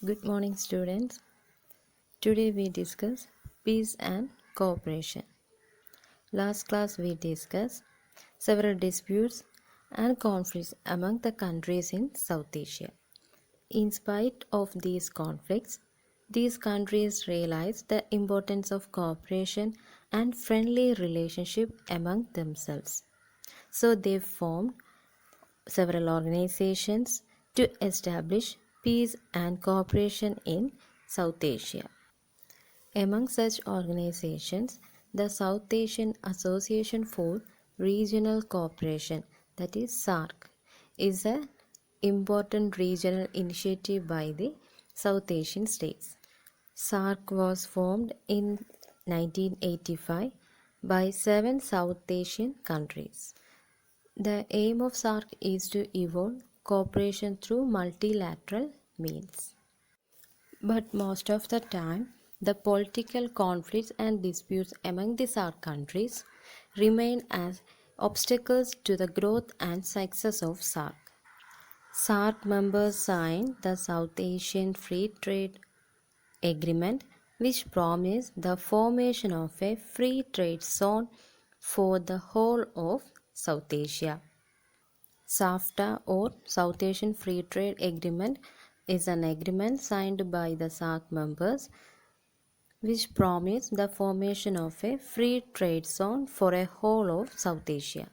Good morning, students. Today we discuss peace and cooperation. Last class we discussed several disputes and conflicts among the countries in South Asia. In spite of these conflicts, these countries realized the importance of cooperation and friendly relationship among themselves. So they formed several organizations to establish peace and cooperation in South Asia. Among such organizations, the South Asian Association for Regional Cooperation, that is SAARC, is an important regional initiative by the South Asian states. SAARC was formed in 1985 by 7 South Asian countries. The aim of SAARC is to evolve cooperation through multilateral means. But most of the time, the political conflicts and disputes among the SAARC countries remain as obstacles to the growth and success of SAARC. SAARC members signed the South Asian Free Trade Agreement, which promised the formation of a free trade zone for the whole of South Asia. SAFTA or South Asian Free Trade Agreement is an agreement signed by the SAARC members which promised the formation of a free trade zone for a whole of South Asia.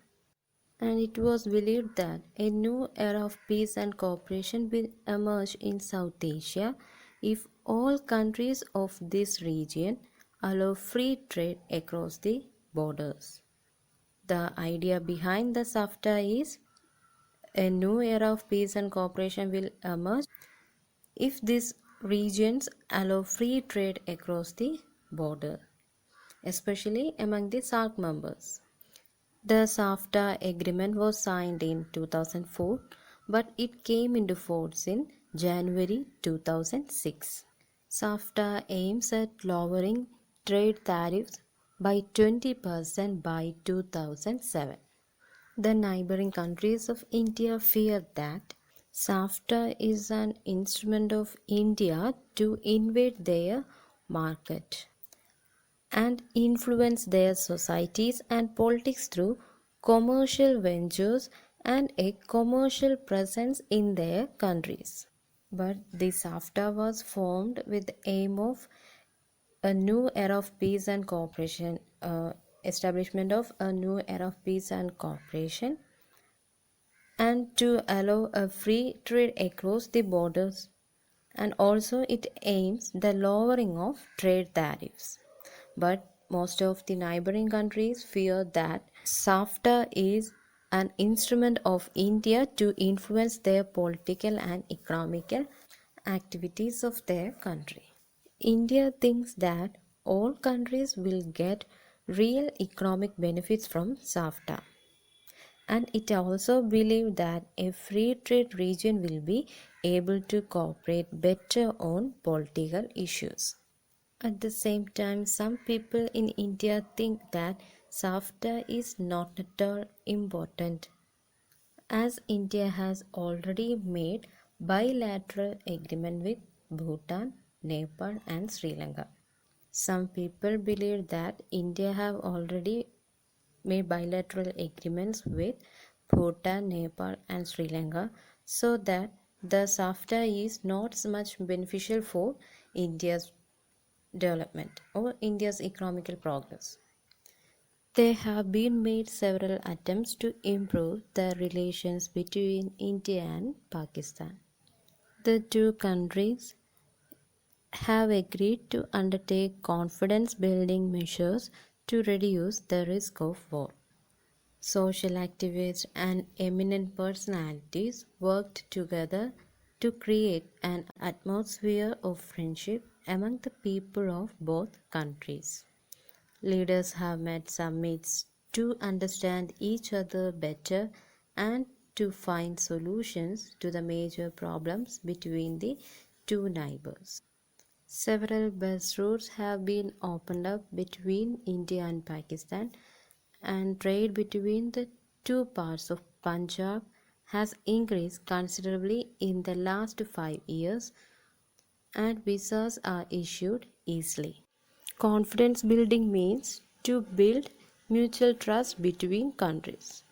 And it was believed that a new era of peace and cooperation will emerge in South Asia if all countries of this region allow free trade across the borders. The idea behind the SAFTA is a new era of peace and cooperation will emerge if these regions allow free trade across the border, especially among the SAARC members. The SAFTA agreement was signed in 2004, but it came into force in January 2006. SAFTA aims at lowering trade tariffs by 20% by 2007. The neighboring countries of India fear that SAFTA is an instrument of India to invade their market and influence their societies and politics through commercial ventures and a commercial presence in their countries. But the SAFTA was formed with the aim of a new era of peace and cooperation, establishment of a new era of peace and cooperation, and to allow a free trade across the borders, and also it aims the lowering of trade tariffs. But most of the neighboring countries fear that SAFTA is an instrument of India to influence their political and economical activities of their country. India thinks that all countries will get real economic benefits from SAFTA, and it also believes that a free trade region will be able to cooperate better on political issues. At the same time, some people in India think that SAFTA is not at all important, as India has already made bilateral agreement with Bhutan, Nepal and Sri Lanka. Some people believe that India have already made bilateral agreements with Bhutan, Nepal and Sri Lanka, so that the SAFTA is not so much beneficial for India's development or India's economical progress. There have been made several attempts to improve the relations between India and Pakistan. The two countries have agreed to undertake confidence building measures to reduce the risk of war. Social activists and eminent personalities worked together to create an atmosphere of friendship among the people of both countries. Leaders have met summits to understand each other better and to find solutions to the major problems between the two neighbors. Several bus routes have been opened up between India and Pakistan, and trade between the two parts of Punjab has increased considerably in the last 5 years, and visas are issued easily. Confidence building means to build mutual trust between countries.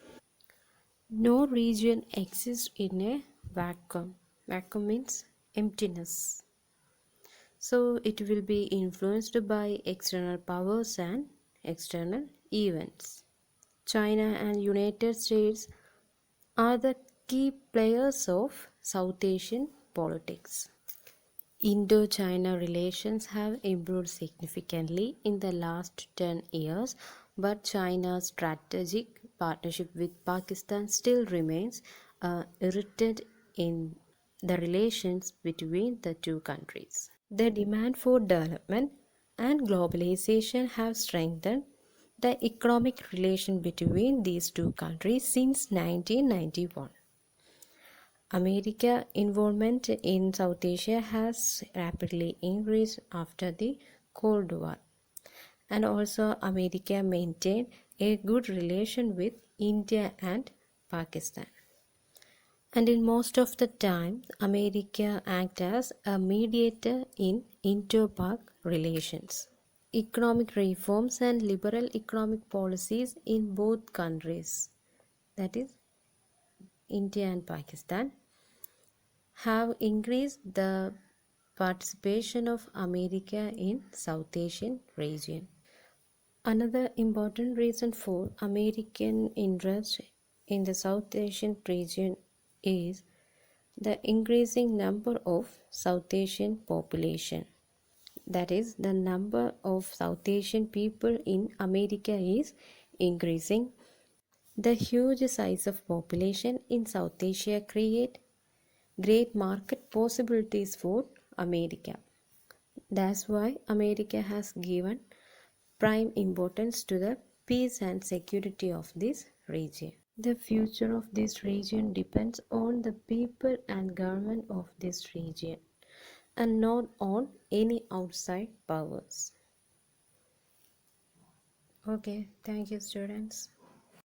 No region exists in a vacuum. Vacuum means emptiness. So it will be influenced by external powers and external events. China and United States are the key players of South Asian politics. Indo-China relations have improved significantly in the last 10 years, but China's strategic partnership with Pakistan still remains irritant in the relations between the two countries. The demand for development and globalization have strengthened the economic relation between these two countries since 1991. America's involvement in South Asia has rapidly increased after the Cold War, and also America maintained a good relation with India and Pakistan. And in most of the time, America acted as a mediator in inter-Pak relations. Economic reforms and liberal economic policies in both countries, that is India and Pakistan, have increased the participation of America in South Asian region. Another important reason for American interest in the South Asian region is the increasing number of South Asian population. That is, the number of South Asian people in America is increasing. The huge size of population in South Asia create great market possibilities for America. That's why America has given prime importance to the peace and security of this region. The future of this region depends on the people and government of this region and not on any outside powers. Okay, thank you, students.